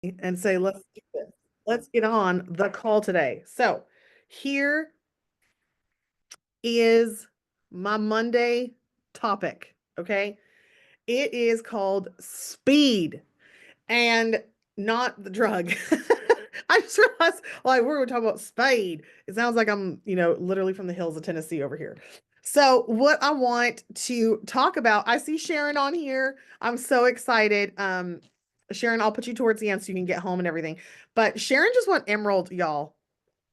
and say, let's do this. Let's get on the call today. So here is my Monday topic. Okay. It is called speed and not the drug. I just realized, like, we're talking about spade. It sounds like I'm, literally from the hills of Tennessee over here. So, what I want to talk about, I see Sharon on here. I'm so excited. Sharon, I'll put you towards the end so you can get home and everything. But Sharon just went Emerald, y'all,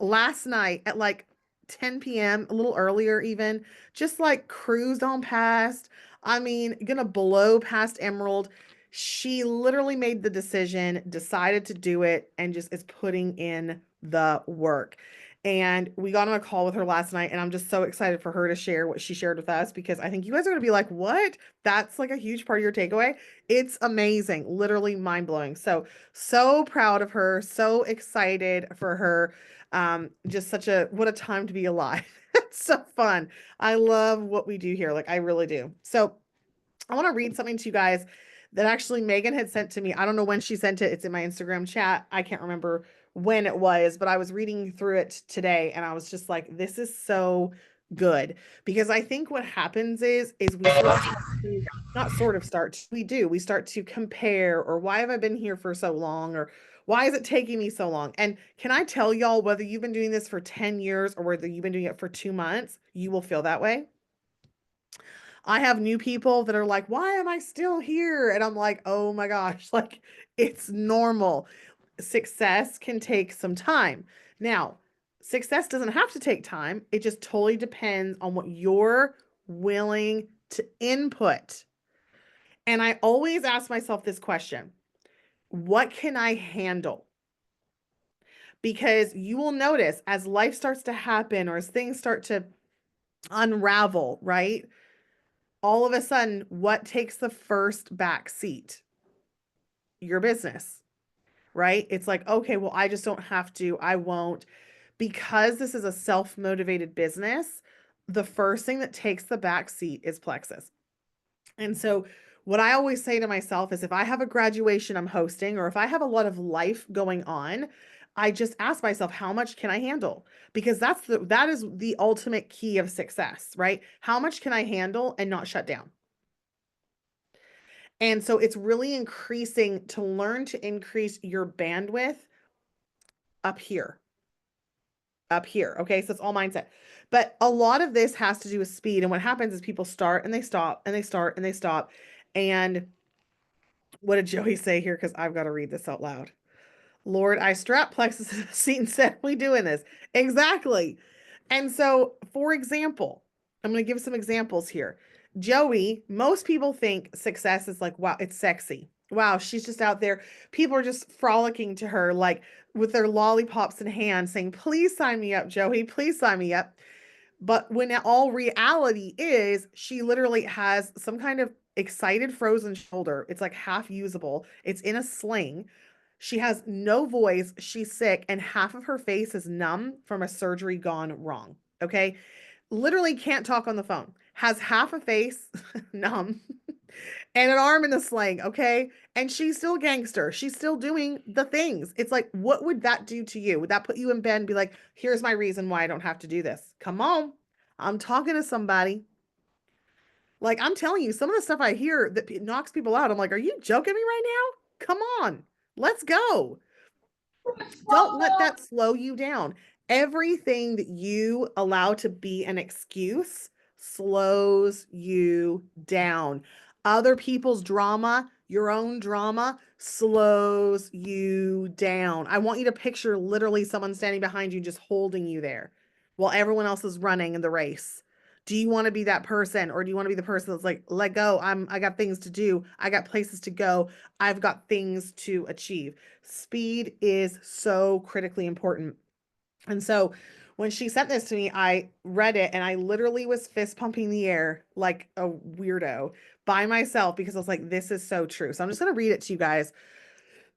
last night at like 10 p.m., a little earlier even, just like cruised on past. I mean, gonna blow past Emerald. She literally made the decision, decided to do it, and just is putting in the work. And we got on a call with her last night, and I'm just so excited for her to share what she shared with us because I think you guys are gonna be like, what? That's like a huge part of your takeaway. It's amazing, literally mind blowing. So proud of her, so excited for her. Just what a time to be alive. It's so fun. I love what we do here. Like, I really do. So I want to read something to you guys that actually Megan had sent to me. I don't know when she sent it. It's in my Instagram chat. I can't remember when it was, but I was reading through it today and I was just like, this is so good because I think what happens is we sort of start to, not sort of start, we do. We start to compare, or why have I been here for so long, or why is it taking me so long? And can I tell y'all, whether you've been doing this for 10 years or whether you've been doing it for 2 months, you will feel that way. I have new people that are like, why am I still here? And I'm like, oh my gosh, like, it's normal. Success can take some time. Now, success doesn't have to take time. It just totally depends on what you're willing to input. And I always ask myself this question: what can I handle? Because you will notice as life starts to happen or as things start to unravel, right? All of a sudden, what takes the first back seat? Your business, right? It's like, okay, well, I just don't have to. I won't. Because this is a self motivated business, the first thing that takes the back seat is Plexus. And so, what I always say to myself is if I have a graduation I'm hosting, or if I have a lot of life going on, I just ask myself, how much can I handle? Because that is the ultimate key of success, right? How much can I handle and not shut down? And so it's really increasing to learn to increase your bandwidth up here, up here. Okay. So it's all mindset. But a lot of this has to do with speed. And what happens is people start and they stop and they start and they stop. And what did Joey say here? Because I've got to read this out loud. Lord, I strapped Plexus to the seat and said, we doing this. Exactly. And so, for example, I'm going to give some examples here. Joey, most people think success is like, wow, it's sexy. Wow, she's just out there. People are just frolicking to her, like with their lollipops in hand, saying, please sign me up, Joey. Please sign me up. But when all reality is, she literally has some kind of excited frozen shoulder. It's like half usable, it's in a sling. She has no voice. She's sick, and half of her face is numb from a surgery gone wrong. Okay. Literally can't talk on the phone. Has half a face numb and an arm in a sling. Okay. And she's still a gangster. She's still doing the things. It's like, what would that do to you? Would that put you in bed and be like, here's my reason why I don't have to do this? Come on. I'm talking to somebody. Like, I'm telling you, some of the stuff I hear that knocks people out, I'm like, are you joking me right now? Come on. Let's go. Don't let that slow you down. Everything that you allow to be an excuse slows you down. Other people's drama, your own drama, slows you down. I want you to picture literally someone standing behind you just holding you there while everyone else is running in the race. Do you want to be that person, or do you want to be the person that's like, let go? I got things to do. I got places to go. I've got things to achieve. Speed is so critically important. And so when she sent this to me, I read it and I literally was fist pumping the air like a weirdo by myself because I was like, this is so true. So I'm just going to read it to you guys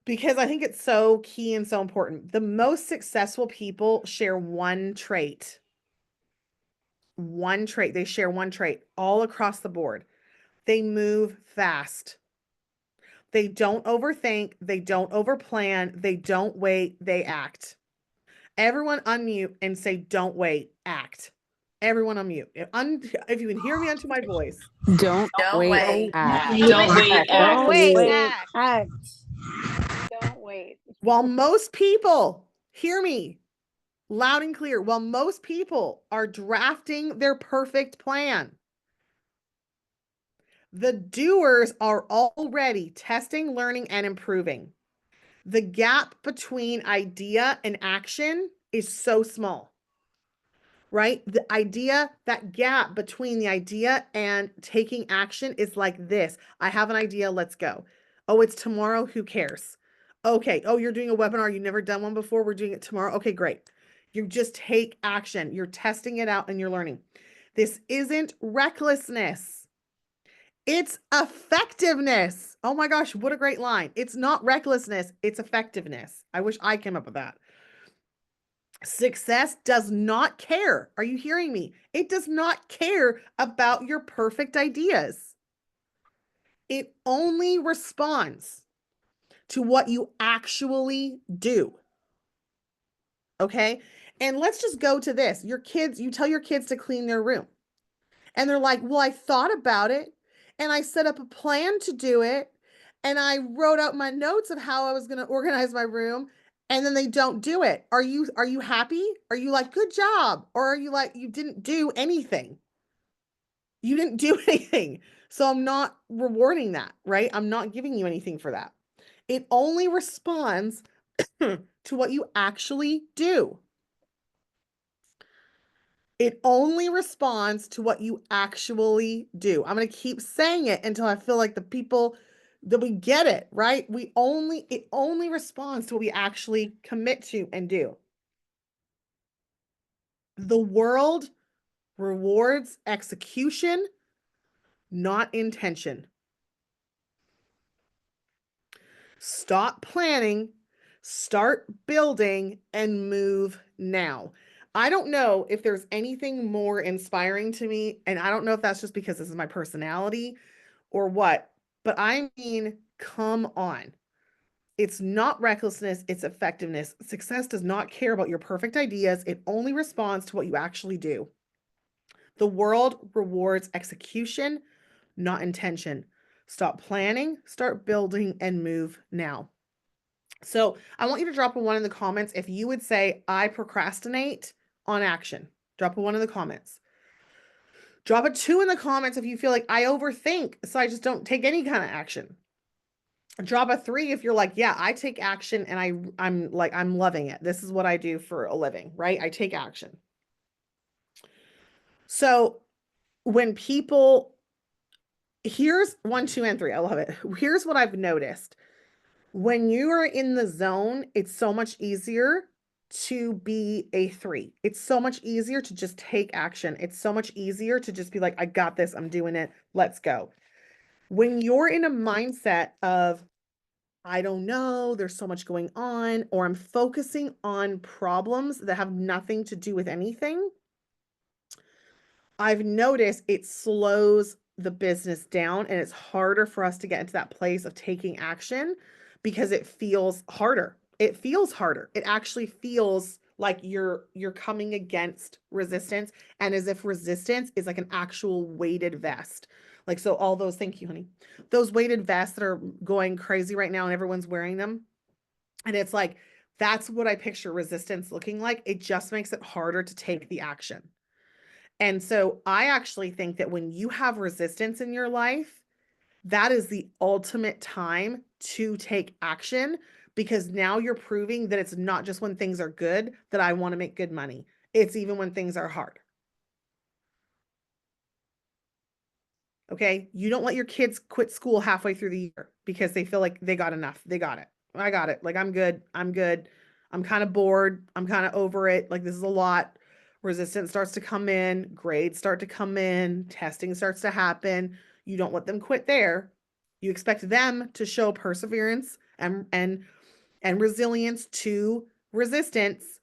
because I think it's so key and so important. The most successful people share one trait. One trait. They share one trait all across the board. They move fast. They don't overthink. They don't overplan. They don't wait. They act. Everyone unmute and say, don't wait, act. Everyone unmute. If you can hear me onto my voice. Don't wait, act. Don't wait, act. Don't wait, Act. act. Don't wait. While most people, hear me loud and clear, while most people are drafting their perfect plan, the doers are already testing, learning, and improving. The gap between idea and action is so small, right? That gap between the idea and taking action is like this. I have an idea, let's go. Oh, it's tomorrow, who cares? Okay, oh, you're doing a webinar, you've never done one before, we're doing it tomorrow. Okay, great. You just take action, you're testing it out and you're learning. This isn't recklessness. It's effectiveness. Oh my gosh, what a great line. It's not recklessness, it's effectiveness. I wish I came up with that. Success does not care. Are you hearing me? It does not care about your perfect ideas. It only responds to what you actually do. Okay? And let's just go to this. Your kids, you tell your kids to clean their room. And they're like, well, I thought about it and I set up a plan to do it. And I wrote out my notes of how I was going to organize my room. And then they don't do it. Are you happy? Are you like, good job? Or are you like, you didn't do anything? You didn't do anything. So I'm not rewarding that, right? I'm not giving you anything for that. It only responds to what you actually do. It only responds to what you actually do. I'm going to keep saying it until I feel like the people that we get it, right? It only responds to what we actually commit to and do. The world rewards execution, not intention. Stop planning, start building, and move now. I don't know if there's anything more inspiring to me, and I don't know if that's just because this is my personality or what, but I mean, come on. It's not recklessness, it's effectiveness. Success does not care about your perfect ideas. It only responds to what you actually do. The world rewards execution, not intention. Stop planning, start building, and move now. So I want you to drop a 1 in the comments if you would say, I procrastinate on action. Drop a 1 in the comments. Drop a 2 in the comments if you feel like I overthink, so I just don't take any kind of action. Drop a 3 if you're like, yeah, I take action and I'm loving it. This is what I do for a living, right? I take action. So when people, here's 1, 2, and 3. I love it. Here's what I've noticed. When you are in the zone, it's so much easier to be a 3. It's so much easier to just take action. It's so much easier to just be like, I got this. I'm doing it. Let's go. When you're in a mindset of, I don't know, there's so much going on, or I'm focusing on problems that have nothing to do with anything, I've noticed it slows the business down and it's harder for us to get into that place of taking action because it feels harder. It feels harder. It actually feels like you're coming against resistance, and as if resistance is like an actual weighted vest. Like, so all those, thank you, honey. Those weighted vests that are going crazy right now and everyone's wearing them. And it's like, that's what I picture resistance looking like. It just makes it harder to take the action. And so I actually think that when you have resistance in your life, that is the ultimate time to take action, because now you're proving that it's not just when things are good that I want to make good money. It's even when things are hard. Okay. You don't let your kids quit school halfway through the year because they feel like they got enough. They got it. I got it. Like, I'm good. I'm good. I'm kind of bored. I'm kind of over it. Like, this is a lot. Resistance starts to come in, grades start to come in, testing starts to happen. You don't let them quit there. You expect them to show perseverance and resilience to resistance.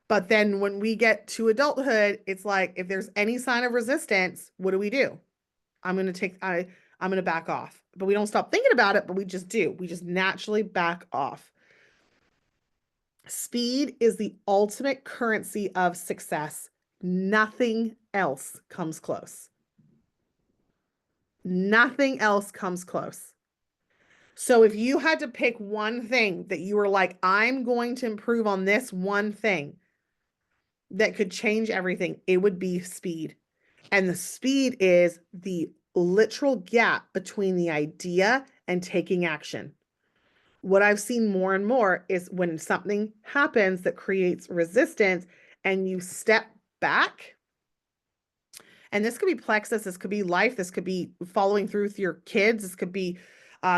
But then when we get to adulthood, it's like, if there's any sign of resistance, what do? I'm going to back off. but we don't stop thinking about it, but we just do. We just naturally back off. Speed is the ultimate currency of success. Nothing else comes close. Nothing else comes close. So if you had to pick one thing that you were like, I'm going to improve on this one thing that could change everything, it would be speed. And the speed is the literal gap between the idea and taking action. What I've seen more and more is when something happens that creates resistance and you step back, and this could be plexus, this could be life, this could be following through with your kids, this could be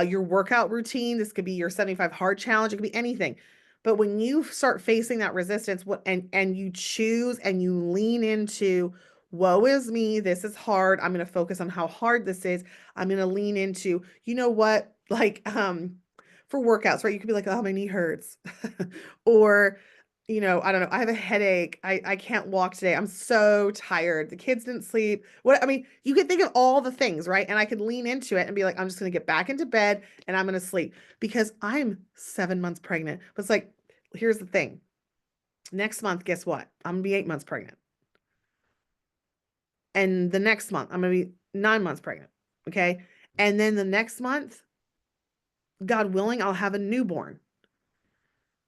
your workout routine, this could be your 75 hard challenge, it could be anything. But when you start facing that resistance, and you choose and you lean into, woe is me, this is hard, I'm going to focus on how hard this is, I'm going to lean into, you know what, like for workouts, right? You could be like, oh, my knee hurts. Or, you know, I don't know, I have a headache. I can't walk today. I'm so tired. The kids didn't sleep. I mean, you can think of all the things, right? And I could lean into it and be like, I'm just going to get back into bed and I'm going to sleep because I'm 7 months pregnant. But it's like, here's the thing. Next month, guess what? I'm going to be 8 months pregnant. And the next month, I'm going to be 9 months pregnant. Okay. And then the next month, God willing, I'll have a newborn.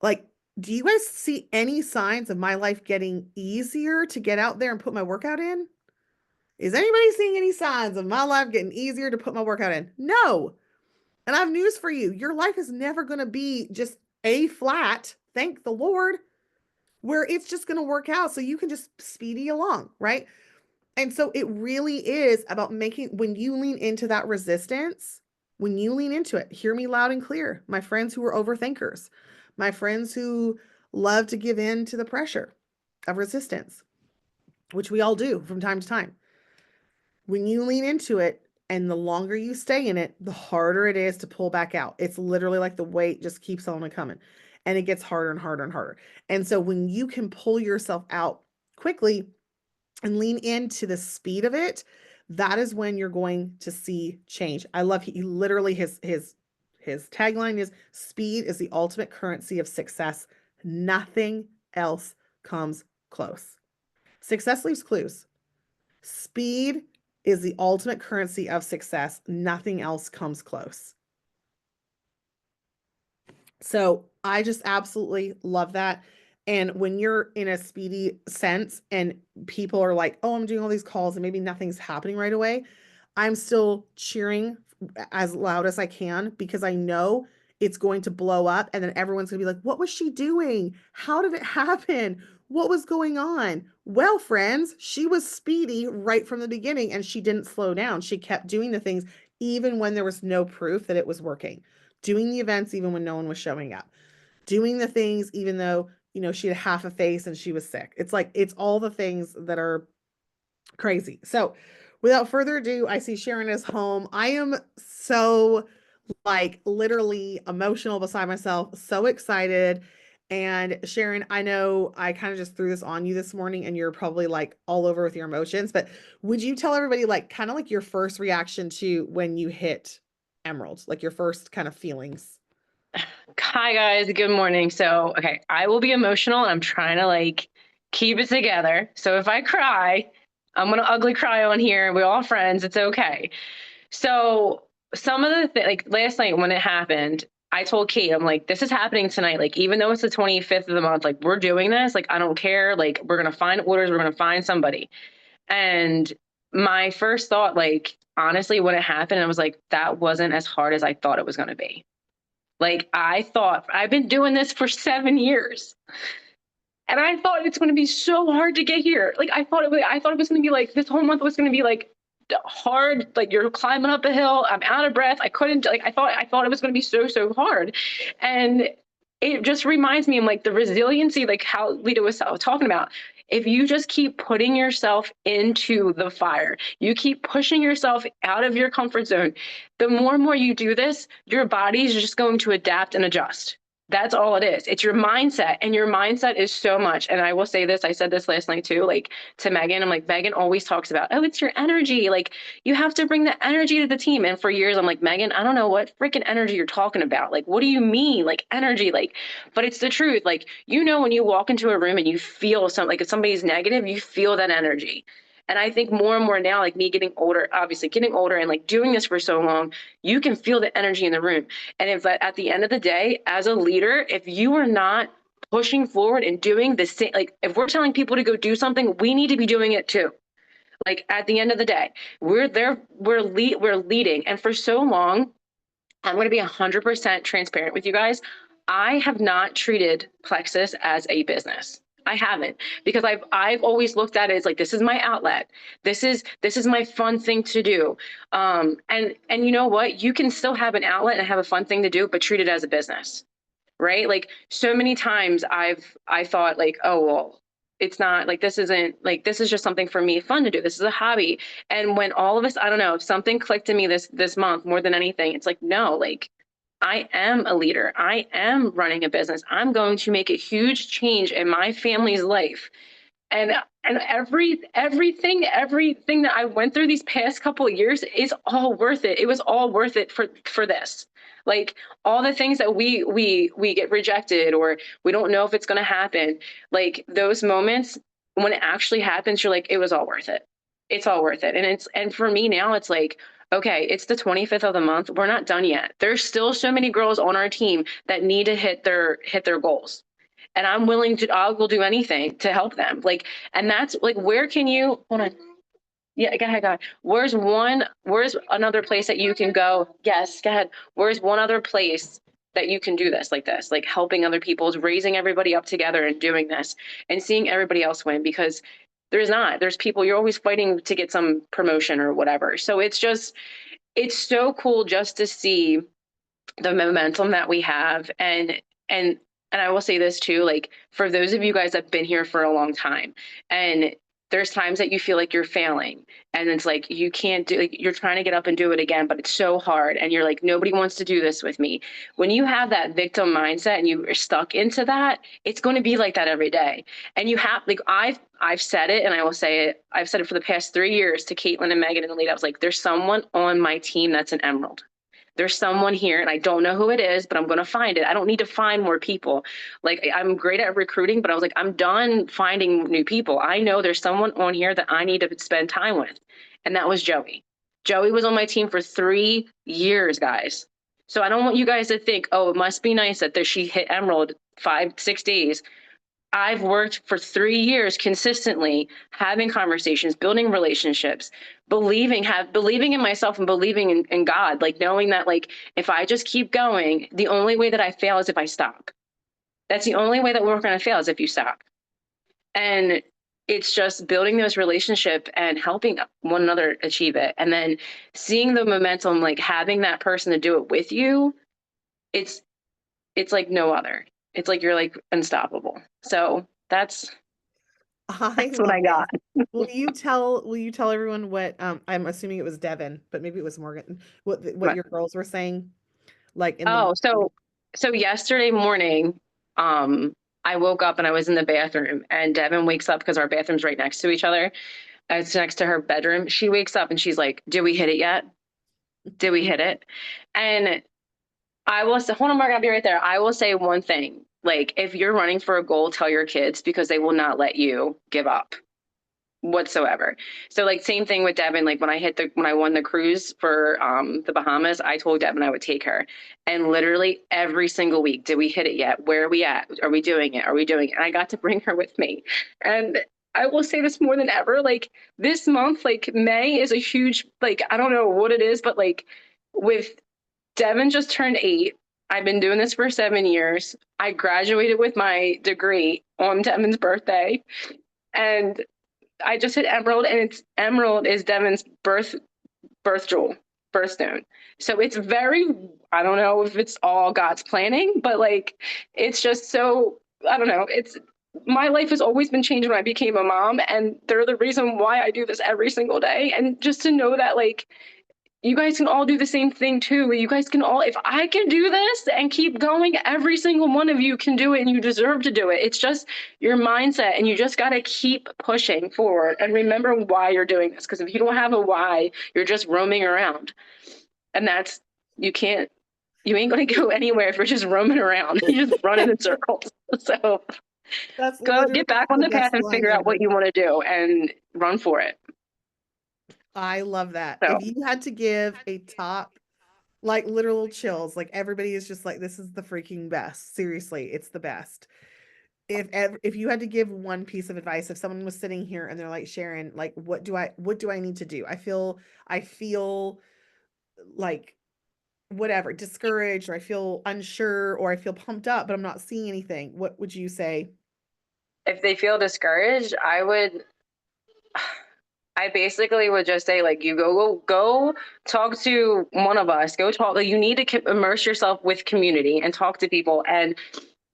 Like, do you guys see any signs of my life getting easier to get out there and put my workout in? Is anybody seeing any signs of my life getting easier to put my workout in? No. And I have news for you. Your life is never going to be just A flat, thank the Lord, where it's just going to work out so you can just speedy along, right? And so it really is about when you lean into that resistance, when you lean into it, hear me loud and clear. My friends who are overthinkers, my friends who love to give in to the pressure of resistance, which we all do from time to time. When you lean into it and the longer you stay in it, the harder it is to pull back out. It's literally like the weight just keeps on coming and it gets harder and harder and harder. And so when you can pull yourself out quickly and lean into the speed of it, that is when you're going to see change. I love he literally his tagline is speed is the ultimate currency of success. Nothing else comes close. Success leaves clues. Speed is the ultimate currency of success. Nothing else comes close. So I just absolutely love that. And when you're in a speedy sense and people are like, oh, I'm doing all these calls and maybe nothing's happening right away, I'm still cheering as loud as I can because I know it's going to blow up and then everyone's going to be like, what was she doing? How did it happen? What was going on? Well, friends, she was speedy right from the beginning and she didn't slow down. She kept doing the things even when there was no proof that it was working, doing the events even when no one was showing up, doing the things even though, you know, she had half a face and she was sick. It's like, it's all the things that are crazy. So without further ado, I see Sharon is home. I am so like literally emotional beside myself, so excited. And Sharon, I know I kind of just threw this on you this morning and you're probably like all over with your emotions, but would you tell everybody like kind of like your first reaction to when you hit Emerald, like your first kind of feelings? Hi guys, good morning. So, okay, I will be emotional and I'm trying to like keep it together. So if I cry, I'm gonna ugly cry on here. We're all friends. It's okay. So some of the like last night when it happened, I told Kate, I'm like, this is happening tonight. Like, even though it's the 25th of the month, like we're doing this. Like, I don't care. Like, we're gonna find orders. We're gonna find somebody. And my first thought, like, honestly, when it happened, I was like, that wasn't as hard as I thought it was gonna be. Like, I thought I've been doing this for 7 years. And I thought it's going to be so hard to get here. Like, I thought it was going to be like, this whole month was going to be like hard. Like, you're climbing up a hill. I'm out of breath. I couldn't, like, I thought it was going to be so hard. And it just reminds me of like the resiliency, like how Lita was talking about. If you just keep putting yourself into the fire, you keep pushing yourself out of your comfort zone, the more and more you do this, your body is just going to adapt and adjust. That's all it is. It's your mindset. And your mindset is so much. And I will say this, I said this last night too, like to Megan, I'm like, Megan always talks about, oh, it's your energy. Like you have to bring the energy to the team. And for years, I'm like, Megan, I don't know what freaking energy you're talking about. Like, what do you mean? Like energy, like, but it's the truth. Like, you know, when you walk into a room and you feel something, like if somebody's negative, you feel that energy. And I think more and more now, like me getting older, obviously getting older and like doing this for so long, you can feel the energy in the room. And if at the end of the day, as a leader, if you are not pushing forward and doing the same, like if we're telling people to go do something, we need to be doing it too. Like at the end of the day, we're there, we're leading. And for so long, I'm going to be 100% transparent with you guys. I have not treated Plexus as a business. I haven't, because I've always looked at it as like, this is my outlet. This is my fun thing to do. And you know what? You can still have an outlet and have a fun thing to do, but treat it as a business, right? Like so many times I thought like, oh, well, it's not like, this isn't like, this is just something for me fun to do. This is a hobby. And when all of us, I don't know, if something clicked in me this month more than anything, it's like, no, like I am a leader. I am running a business. I'm going to make a huge change in my family's life. And everything that I went through these past couple of years is all worth it. It was all worth it for this. Like all the things that we get rejected or we don't know if it's going to happen. Like those moments when it actually happens, you're like, it was all worth it. It's all worth it. And for me now, it's like, okay, it's the 25th of the month. We're not done yet. There's still so many girls on our team that need to hit their goals. And I will do anything to help them. Like, and that's like, where can you, hold on. Yeah, go ahead, go ahead. Where's another place that you can go? Yes, go ahead. Where's one other place that you can do this, like helping other people, raising everybody up together and doing this and seeing everybody else win? Because there's people, you're always fighting to get some promotion or whatever. So it's so cool just to see the momentum that we have. And I will say this too, like for those of you guys that have been here for a long time, and there's times that you feel like you're failing and it's like you can't do, like you're trying to get up and do it again, but it's so hard and you're like, nobody wants to do this with me. When you have that victim mindset and you are stuck into that, it's going to be like that every day. And you have, like I've said it and I will say it, I've said it for the past 3 years to Caitlin and Megan and Alita. I was like, there's someone on my team that's an emerald. There's someone here and I don't know who it is, but I'm going to find it. I don't need to find more people. Like I'm great at recruiting, but I was like, I'm done finding new people. I know there's someone on here that I need to spend time with. And that was Joey. Joey was on my team for 3 years, guys. So I don't want you guys to think, oh, it must be nice that she hit Emerald 5-6 days. I've worked for 3 years consistently, having conversations, building relationships, believing in myself and believing in God, like knowing that like, if I just keep going, the only way that I fail is if I stop. That's the only way that we're going to fail is if you stop. And it's just building those relationships and helping one another achieve it. And then seeing the momentum, like having that person to do it with you, it's like no other. It's like you're like unstoppable. So that's what I got. Will you tell everyone what I'm assuming it was Devin, but maybe it was Morgan, what your girls were saying? Like So yesterday morning, I woke up and I was in the bathroom and Devin wakes up because our bathroom's right next to each other. It's next to her bedroom. She wakes up and she's like, did we hit it yet? Did we hit it? And I will say, hold on, Mark, I'll be right there. I will say one thing. Like, if you're running for a goal, tell your kids because they will not let you give up whatsoever. So like same thing with Devin, like when I won the cruise for the Bahamas, I told Devin I would take her. And literally every single week, did we hit it yet? Where are we at? Are we doing it? Are we doing it? And I got to bring her with me. And I will say this more than ever, like this month, like May is a huge, like, I don't know what it is, but like with Devin just turned 8. I've been doing this for 7 years. I graduated with my degree on Devin's birthday. And I just hit Emerald, and Emerald is Devin's birth jewel, birthstone. So it's very, I don't know if it's all God's planning, but like, it's just so, I don't know. My life has always been changed when I became a mom, and they're the reason why I do this every single day. And just to know that like, you guys can all do the same thing too. You guys can all, if I can do this and keep going, every single one of you can do it and you deserve to do it. It's just your mindset and you just got to keep pushing forward and remember why you're doing this. Because if you don't have a why, you're just roaming around. And that's, you can't, you ain't going to go anywhere if you're just roaming around. You just run in circles. So That's go literally get back on the path best and line figure out what ever. you want to do and run for it. I love that. So If you had to give a top, like literal chills, like everybody is just like, this is the freaking best. Seriously, it's the best. If you had to give one piece of advice, if someone was sitting here and they're like, Sharon, like, what do I need to do? I feel like whatever, discouraged, or I feel unsure, or I feel pumped up, but I'm not seeing anything. What would you say? if they feel discouraged, I basically would just say, like, you go talk to one of us. Go talk. Like, you need to immerse yourself with community and talk to people, and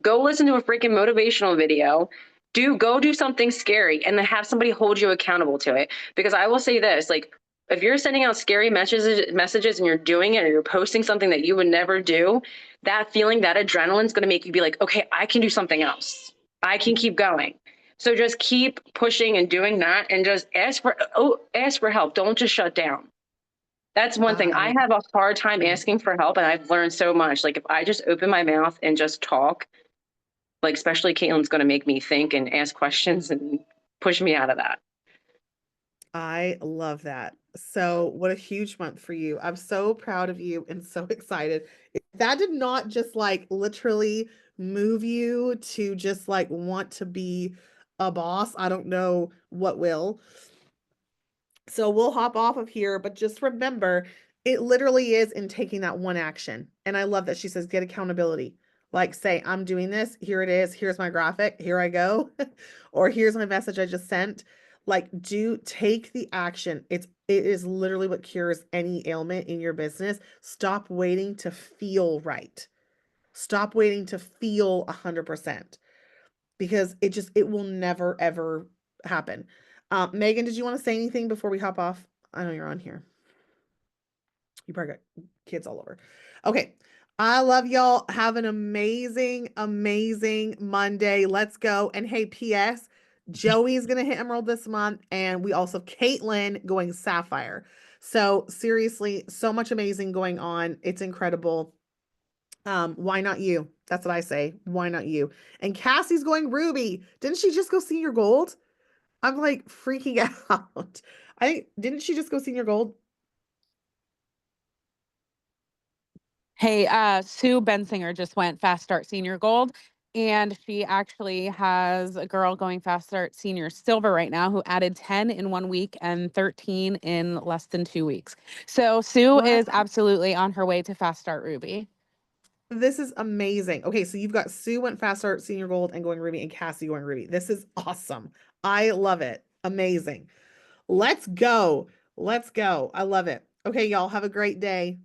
go listen to a freaking motivational video. Go do something scary, and then have somebody hold you accountable to it. Because I will say this, like, if you're sending out scary messages and you're doing it, or you're posting something that you would never do, that feeling, that adrenaline is going to make you be like, okay, I can do something else. I can keep going. So just keep pushing and doing that, and just ask for help. Don't just shut down. That's one thing. I I have a hard time asking for help, and I've learned so much. Like, if I just open my mouth and just talk, like, especially Caitlin's going to make me think and ask questions and push me out of that. I love that. So, what a huge month for you. I'm so proud of you and so excited. If that did not just like literally move you to just like want to be a boss, I don't know what will. So, we'll hop off of here, but just remember, it literally is in taking that one action. And I love that she says, get accountability. Like, say, I'm doing this. Here it is. Here's my graphic. Here I go. Or here's my message I just sent. Like, take the action. It is literally what cures any ailment in your business. Stop waiting to feel right. Stop waiting to feel 100%, because it will never ever happen. Megan, did you want to say anything before we hop off? I know you're on here. You probably got kids all over. Okay. I love y'all. Have an amazing, amazing Monday. Let's go. And hey, P.S. Joey's going to hit Emerald this month. And we also have Caitlin going Sapphire. So seriously, so much amazing going on. It's incredible. Why not you? That's what I say. Why not you? And Cassie's going Ruby. Didn't she just go Senior Gold? I'm like freaking out. Didn't she just go Senior Gold? Hey, Sue Bensinger just went Fast Start Senior Gold, and she actually has a girl going Fast Start Senior Silver right now who added 10 in 1 week and 13 in less than 2 weeks. So Sue What? is absolutely on her way to Fast Start Ruby. This is amazing. Okay, so you've got Sue went Fast Start Senior Gold and going Ruby, and Cassie going Ruby. This is awesome. I love it. Amazing. Let's go. Let's go. I love it. Okay, y'all have a great day.